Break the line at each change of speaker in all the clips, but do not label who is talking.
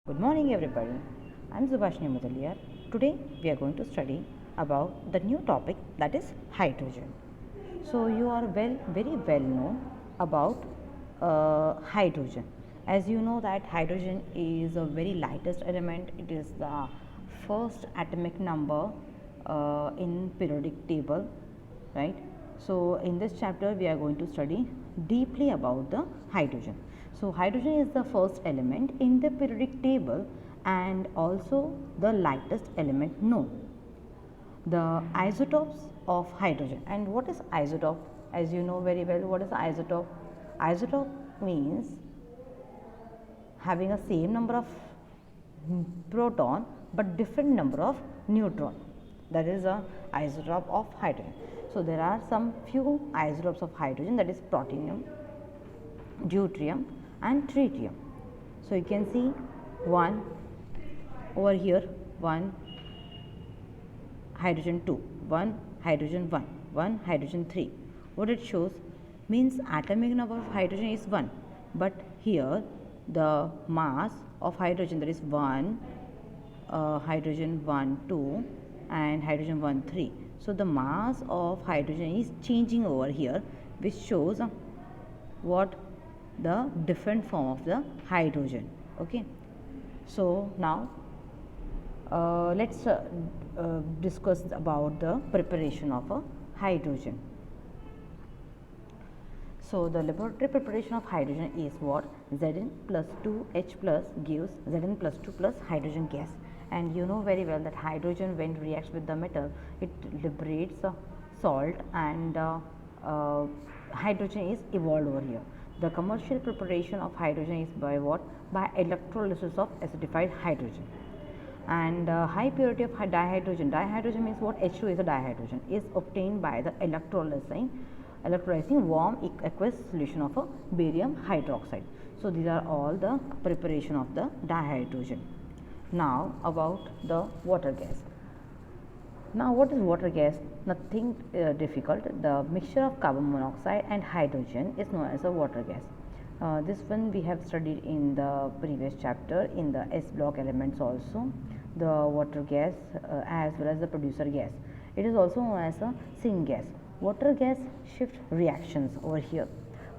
Good morning everybody. I am Subhashini Mudaliar. Today we are going to study about the new topic, that is hydrogen. So you are very well known about hydrogen. As you know that hydrogen is the very lightest element. It is the first atomic number in periodic table, right? So in this chapter we are going to study deeply about the hydrogen. So hydrogen is the first element in the periodic table and also the lightest element known. The isotopes of hydrogen. And what is isotope? As you know very well, what is isotope? Isotope means having a same number of proton but different number of neutron. That is a isotope of hydrogen. So there are some few isotopes of hydrogen, that is protonium, deuterium and tritium. So you can see one over here, one hydrogen 2, one hydrogen 1, one hydrogen 3. What it shows means atomic number of hydrogen is 1, but here the mass of hydrogen, that is 1, hydrogen 1 2 and hydrogen 1 3. So the mass of hydrogen is changing over here, which shows what the different form of the hydrogen. Okay, so now let's discuss about the preparation of a hydrogen. So the laboratory preparation of hydrogen is what? Zn plus 2H plus gives Zn plus 2 plus hydrogen gas. And you know very well that hydrogen, when reacts with the metal, it liberates salt and hydrogen is evolved over here. The commercial preparation of hydrogen is by what? By electrolysis of acidified hydrogen. And high purity of dihydrogen. Dihydrogen means what? H2 is a dihydrogen, is obtained by the electrolyzing warm aqueous solution of a barium hydroxide. So these are all the preparation of the dihydrogen. Now about the water gas. Now what is water gas? Nothing difficult. The mixture of carbon monoxide and hydrogen is known as a water gas. This one we have studied in the previous chapter in the S block elements also, the water gas as well as the producer gas. It is also known as a syngas. Water gas shift reactions over here.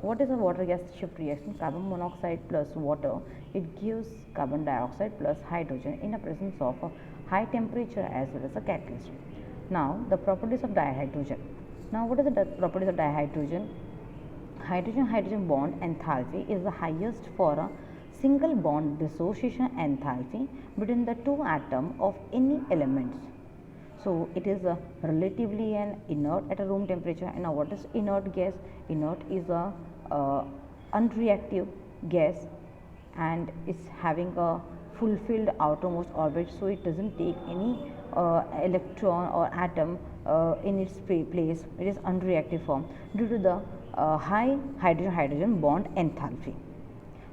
What is a water gas shift reaction? Carbon monoxide plus water, it gives carbon dioxide plus hydrogen in the presence of a high temperature as well as a catalyst. Now the properties of dihydrogen. Now what is the properties of dihydrogen? Hydrogen-hydrogen bond enthalpy is the highest for a single bond dissociation enthalpy between the two atoms of any elements. So it is a relatively an inert at a room temperature. And now what is inert gas? Inert is a unreactive gas and is having a fulfilled outermost orbit, so it doesn't take any electron or atom in its place. It is unreactive form due to the high hydrogen-hydrogen bond enthalpy.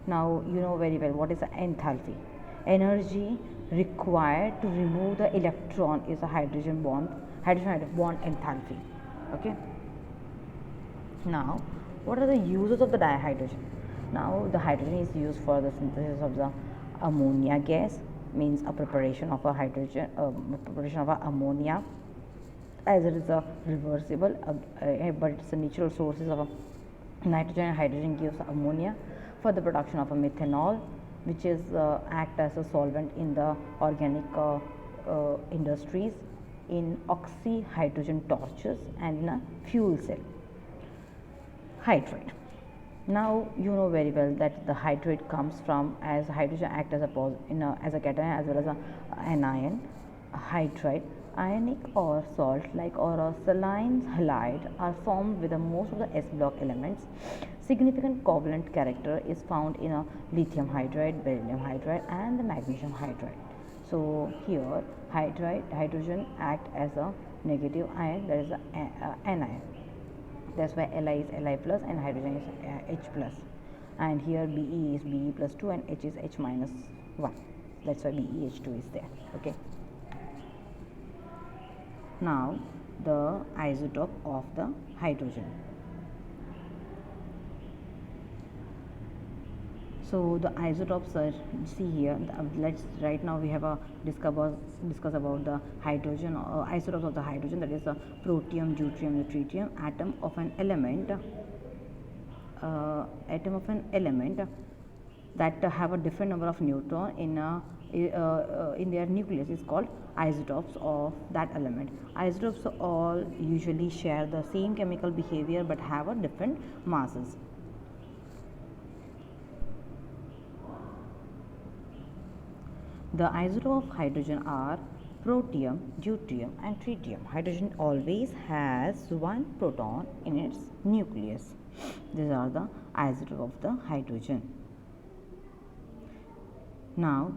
Now you know very well what is the enthalpy. Energy required to remove the electron is a hydrogen bond enthalpy. Okay. Now what are the uses of the dihydrogen? Now the hydrogen is used for the synthesis of the ammonia gas, means a preparation of a hydrogen preparation of a ammonia, as it is a reversible but it's a natural sources of a nitrogen and hydrogen gives ammonia, for the production of a methanol, which is act as a solvent in the organic industries, in oxyhydrogen torches and in a fuel cell. Hydrate. Now you know very well that the hydrate comes from, as hydrogen act as a as a cation as well as a anion. Hydride, ionic or salt like or a saline halide, are formed with the most of the S block elements. Significant covalent character is found in a lithium hydride, beryllium hydride and the magnesium hydride. So here hydrogen act as a negative ion, that is an anion. That's why Li is Li plus and hydrogen is H plus. And here Be is Be plus 2 and H is H minus 1. That's why BeH2 is there. Okay. Now the isotope of the hydrogen. So the isotopes are, see here, let's right now we have a discuss about the hydrogen isotopes of the hydrogen, that is the protium, deuterium, the tritium, atom of an element that have a different number of neutron in their nucleus is called isotopes of that element. Isotopes all usually share the same chemical behavior but have a different masses. The isotopes of hydrogen are protium, deuterium and tritium. Hydrogen always has one proton in its nucleus. These are the isotopes of the hydrogen. Now,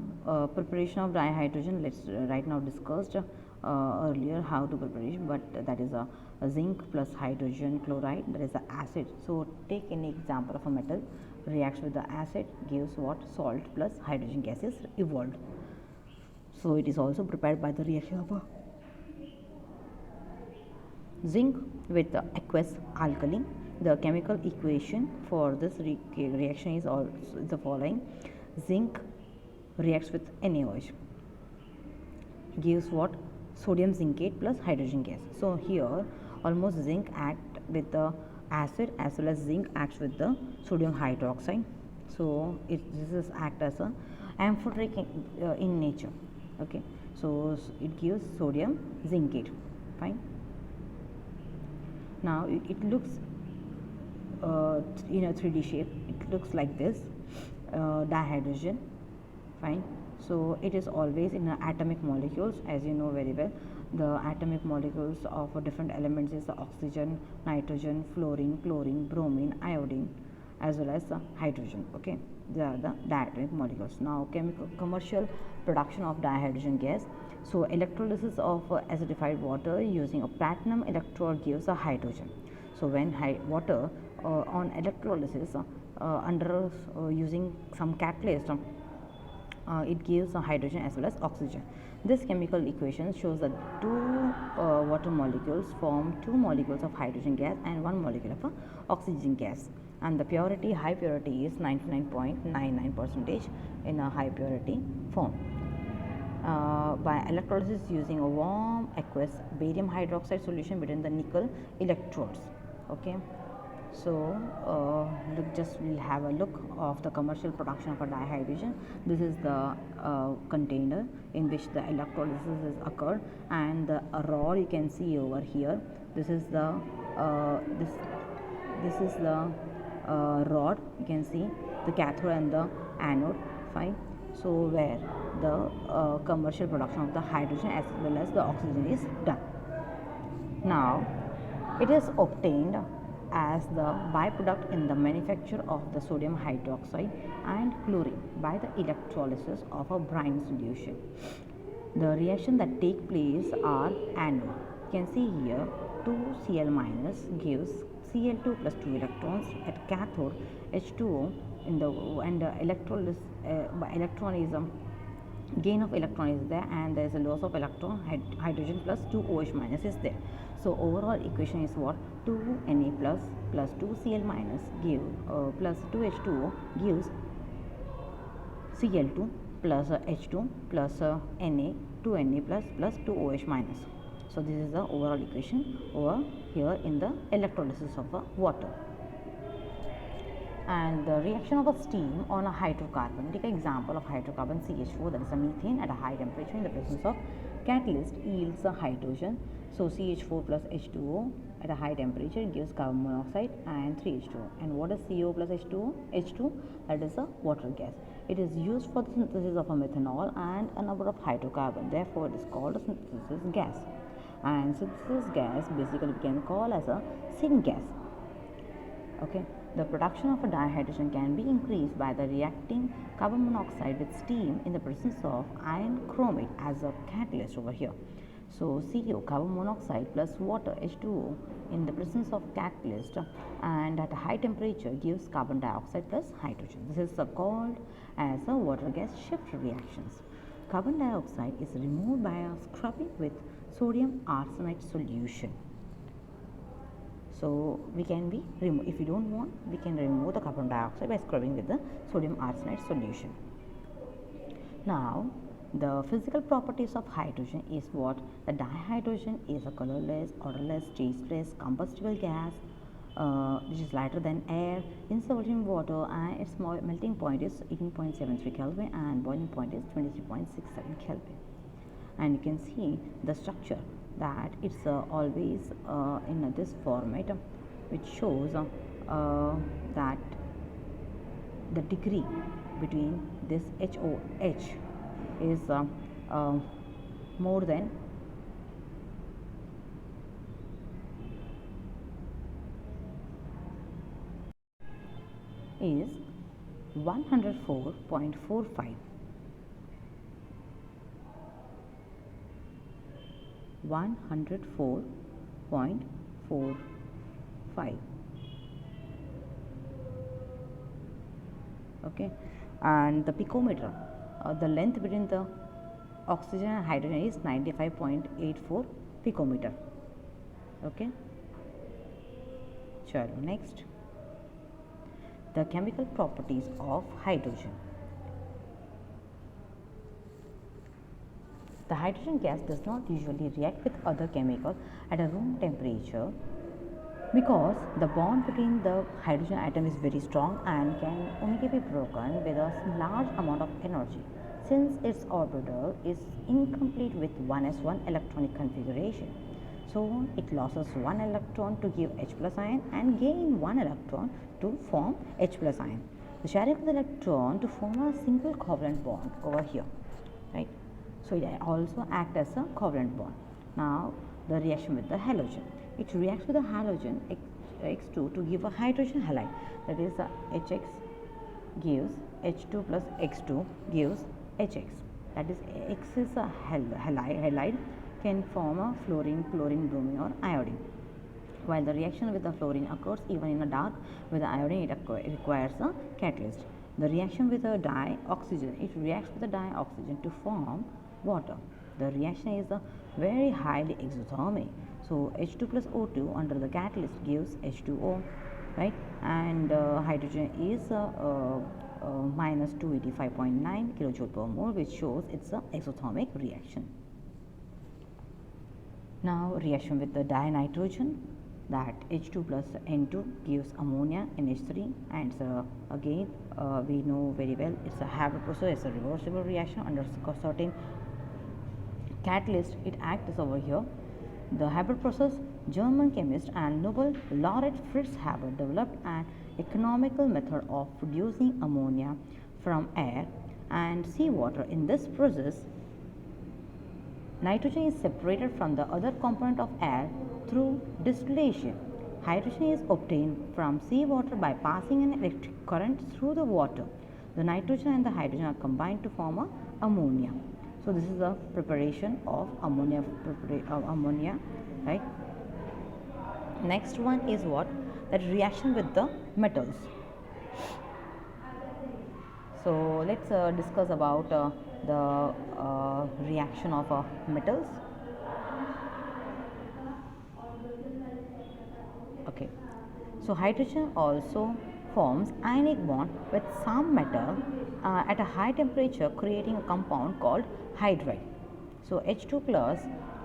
preparation of dihydrogen, let's right now discussed earlier how to prepare, but that is a zinc plus hydrogen chloride, that is the acid. So, take any example of a metal, reacts with the acid, gives what? Salt plus hydrogen gas is evolved. So, it is also prepared by the reaction of a zinc with the aqueous alkali. The chemical equation for this reaction is also the following: zinc reacts with NaOH, gives what? Sodium zincate plus hydrogen gas. So here almost zinc act with the acid as well as zinc acts with the sodium hydroxide. So this is act as a amphoteric in nature. Okay, so it gives sodium zincate. Fine. Now it looks in a 3D shape. It looks like this, dihydrogen. Fine. So it is always in atomic molecules, as you know very well. The atomic molecules of different elements is the oxygen, nitrogen, fluorine, chlorine, bromine, iodine, as well as the hydrogen. Okay, they are the diatomic molecules. Now commercial production of dihydrogen gas. So electrolysis of acidified water using a platinum electrode gives a hydrogen. So when water on electrolysis under using some catalyst, it gives a hydrogen as well as oxygen. This chemical equation shows that two water molecules form two molecules of hydrogen gas and one molecule of oxygen gas, and the purity, high purity, is 99.99% in a high purity form. By electrolysis using a warm aqueous barium hydroxide solution between the nickel electrodes. Okay. So we'll have a look of the commercial production of a dihydrogen. This is the container in which the electrolysis is occurred, and the rod you can see over here. This is the rod. You can see the cathode and the anode. Fine. So where the commercial production of the hydrogen as well as the oxygen is done. Now it is obtained as the byproduct in the manufacture of the sodium hydroxide and chlorine by the electrolysis of a brine solution. The reaction that take place are anode. You can see here 2Cl minus gives Cl2 plus 2 electrons at cathode, H2O in the, and the electrolysis by electron is gain of electron is there, and there is a loss of electron, hydrogen plus 2 OH minus is there. So overall equation is what? 2Na plus 2Cl minus give plus 2H2O gives Cl2 plus H2 plus Na 2Na plus 2OH minus. So this is the overall equation over here in the electrolysis of water. And the reaction of a steam on a hydrocarbon. Take an example of hydrocarbon CH4, that is a methane, at a high temperature in the presence of catalyst yields a hydrogen. So CH4 plus H2O at a high temperature gives carbon monoxide and 3H2O. And what is CO plus H2O? H2, that is a water gas. It is used for the synthesis of a methanol and a number of hydrocarbon. Therefore, it is called a synthesis gas. And synthesis gas basically we can call as a syngas. Okay. The production of a dihydrogen can be increased by the reacting carbon monoxide with steam in the presence of iron chromate as a catalyst over here. So CO, carbon monoxide plus water, H2O, in the presence of catalyst and at a high temperature gives carbon dioxide plus hydrogen. This is called as a water gas shift reactions. Carbon dioxide is removed by a scrubbing with sodium arsenate solution. So we can be remove, if you don't want, we can remove the carbon dioxide by scrubbing with the sodium arsenate solution. Now the physical properties of hydrogen is what? The dihydrogen is a colorless, odorless, tasteless, combustible gas which is lighter than air, insoluble in water, and its melting point is 18.73 Kelvin and boiling point is 23.67 Kelvin. And you can see the structure that it's always in this format, which shows that the degree between this HOH is more than is 104.45. 104.45. Okay, and the picometer, the length between the oxygen and hydrogen is 95.84 picometer. Okay, chalo, next, the chemical properties of hydrogen. The hydrogen gas does not usually react with other chemicals at a room temperature because the bond between the hydrogen atom is very strong and can only be broken with a large amount of energy, since its orbital is incomplete with 1s1 electronic configuration. So it loses one electron to give H plus ion and gain one electron to form H plus ion. The sharing of the electron to form a single covalent bond over here, right? So it also acts as a covalent bond. Now the reaction with the halogen. It reacts with the halogen X2 to give a hydrogen halide, that is HX gives H2 plus X2 gives HX, that is X is a halide can form a fluorine, chlorine, bromine or iodine. While the reaction with the fluorine occurs even in a dark, with the iodine it requires a catalyst. The reaction with the dioxygen, it reacts with the dioxygen to form water. The reaction is very highly exothermic. So H2 plus O2 under the catalyst gives H2O, right? And hydrogen is minus 285.9 kilojoule per mole, which shows it's an exothermic reaction. Now reaction with the dinitrogen, that H2 plus N2 gives ammonia NH3, and again we know very well it's a Haber process, it's a reversible reaction under certain catalyst. It acts as over here. The Haber process, German chemist and Nobel laureate Fritz Haber developed an economical method of producing ammonia from air and seawater. In this process, nitrogen is separated from the other component of air through distillation. Hydrogen is obtained from seawater by passing an electric current through the water. The nitrogen and the hydrogen are combined to form a ammonia. So this is the preparation of ammonia, right? Next one is what? That reaction with the metals. So let's discuss about the reaction of metals. Okay, so hydrogen also forms ionic bond with some metal at a high temperature, creating a compound called hydride. So H2 plus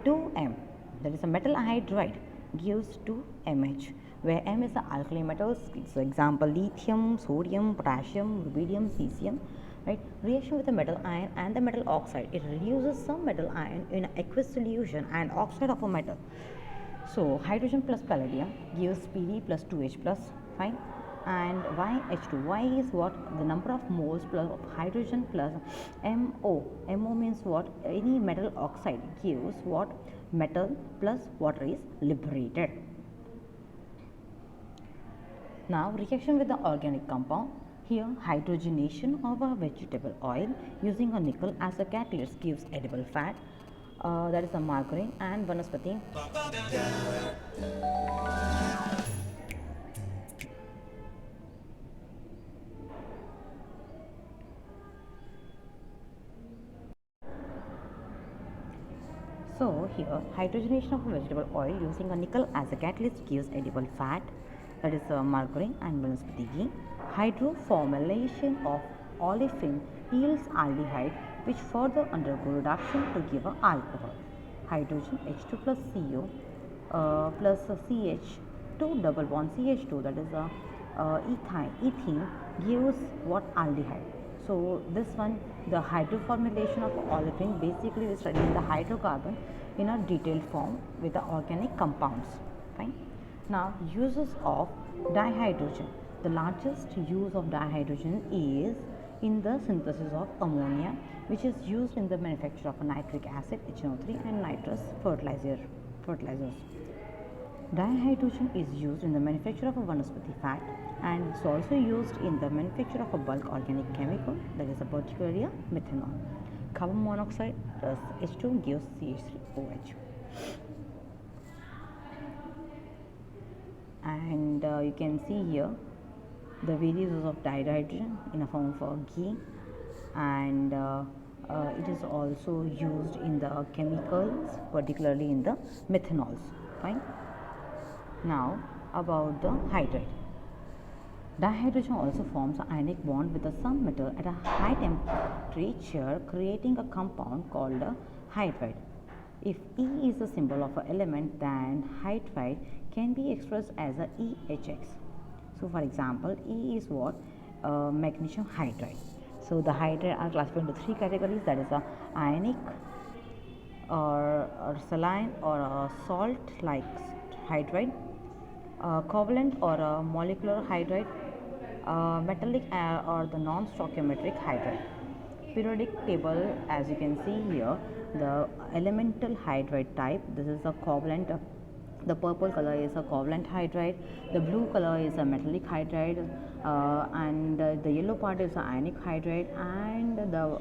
2M, that is a metal hydride, gives 2MH, where M is the alkali metals. So example, lithium, sodium, potassium, rubidium, cesium. Right, reaction with the metal ion and the metal oxide, it reduces some metal ion in aqueous solution and oxide of a metal. So hydrogen plus palladium gives Pd plus 2H plus, fine, and YH2. Y is what? The number of moles plus of hydrogen plus MO. MO means what? Any metal oxide gives what? Metal plus water is liberated. Now reaction with the organic compound. Here hydrogenation of a vegetable oil using a nickel as a catalyst gives edible fat, that is a margarine and vanaspati. So here hydrogenation of vegetable oil using a nickel as a catalyst gives edible fat, that is margarine and vanaspati ghee. Hydroformylation of olefin yields aldehyde which further undergo reduction to give a alcohol. Hydrogen H2 plus CO plus CH2 double bond CH2, that is ethene gives what? Aldehyde. So this one, the hydroformylation of olefin, basically we study the hydrocarbon in a detailed form with the organic compounds. Fine. Now uses of dihydrogen. The largest use of dihydrogen is in the synthesis of ammonia, which is used in the manufacture of nitric acid HNO3 and nitrous fertilizers. Dihydrogen is used in the manufacture of a vanaspati fat, and it's also used in the manufacture of a bulk organic chemical, that is particularly methanol. Carbon monoxide plus H2 gives CH3OH. And you can see here the various uses of dihydrogen in a form of ghee, and it is also used in the chemicals, particularly in the methanols. Fine. Now about the hydride. Dihydrogen also forms an ionic bond with some metal at a high temperature, creating a compound called a hydride. If E is the symbol of an element, then hydride can be expressed as a EHX. So for example, E is what? Magnesium hydride. So the hydride are classified into three categories, that is a ionic or saline or a salt like hydride, covalent or a molecular hydride, metallic or the non-stoichiometric hydride. Periodic table, as you can see here, the elemental hydride type, this is a covalent. The purple color is a covalent hydride, the blue color is a metallic hydride, and the yellow part is an ionic hydride, and the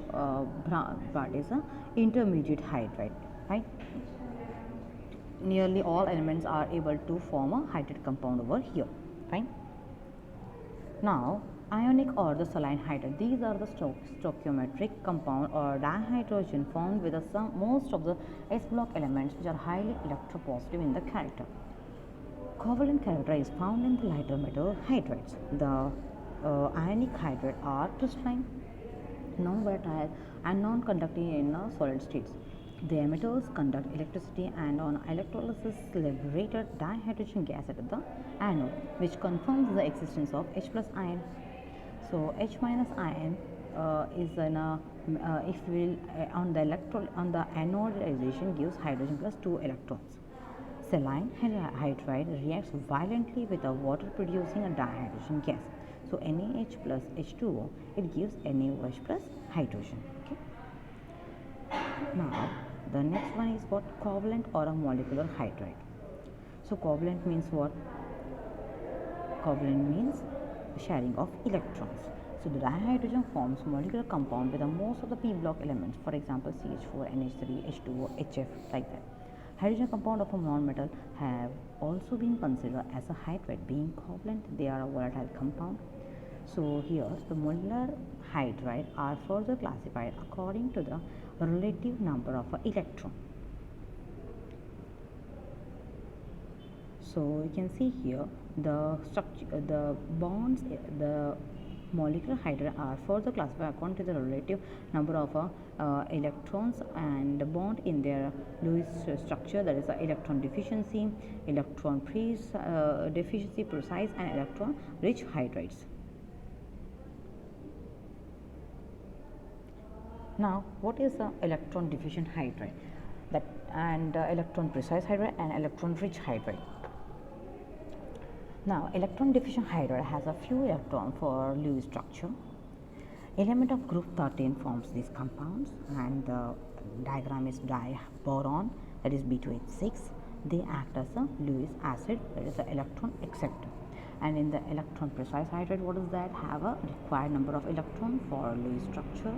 brown part is a intermediate hydride. Right? Nearly all elements are able to form a hydride compound over here. Fine. Now ionic or the saline hydride, these are the stoichiometric compound or dihydrogen found with most of the S block elements which are highly electropositive in the character. Covalent character is found in the lighter metal hydrides. The ionic hydride are crystalline, non-volatile and non-conducting in solid states. The emitters conduct electricity, and on electrolysis liberated dihydrogen gas at the anode, which confirms the existence of H plus ion. So H minus ion is in a if we on the anodization gives hydrogen plus 2 electrons. Saline hydride reacts violently with a water producing a dihydrogen gas. So NaH plus H2O, it gives NaOH plus hydrogen. Okay. Now the next one is what? Covalent or a molecular hydride. So covalent means what? Covalent means sharing of electrons. So the dihydrogen forms molecular compound with the most of the p block elements, for example CH4, NH3, H2O, HF, like that. Hydrogen compound of a non-metal have also been considered as a hydride. Being covalent, they are a volatile compound. So here the molecular hydride are further classified according to the relative number of electron. So you can see here the structure, the bonds, the molecular hydride are further classified according to the relative number of electrons and the bond in their Lewis structure, that is electron deficiency, electron deficiency precise, and electron rich hydrides. Now what is the electron deficient hydride and electron precise hydride and electron rich hydride? Now electron deficient hydride has a few electrons for Lewis structure. Element of group 13 forms these compounds, and the diagram is diboron, that is B2H6. They act as a Lewis acid, that is the electron acceptor. And in the electron precise hydride, what does that? Have a required number of electrons for Lewis structure.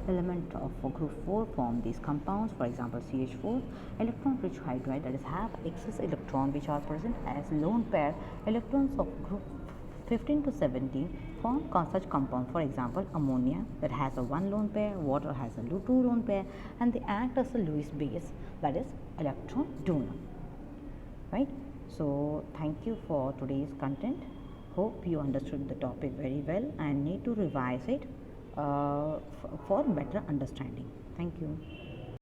Element of group 4 form these compounds, for example CH4. Electron rich hydride, that is have excess electron which are present as lone pair electrons of group 15 to 17 form such compounds. For example, ammonia that has a 1 lone pair, water has a 2 lone pair, and they act as a Lewis base, that is electron donor. Right? So thank you for today's content. Hope you understood the topic very well and need to revise it for better understanding. Thank you.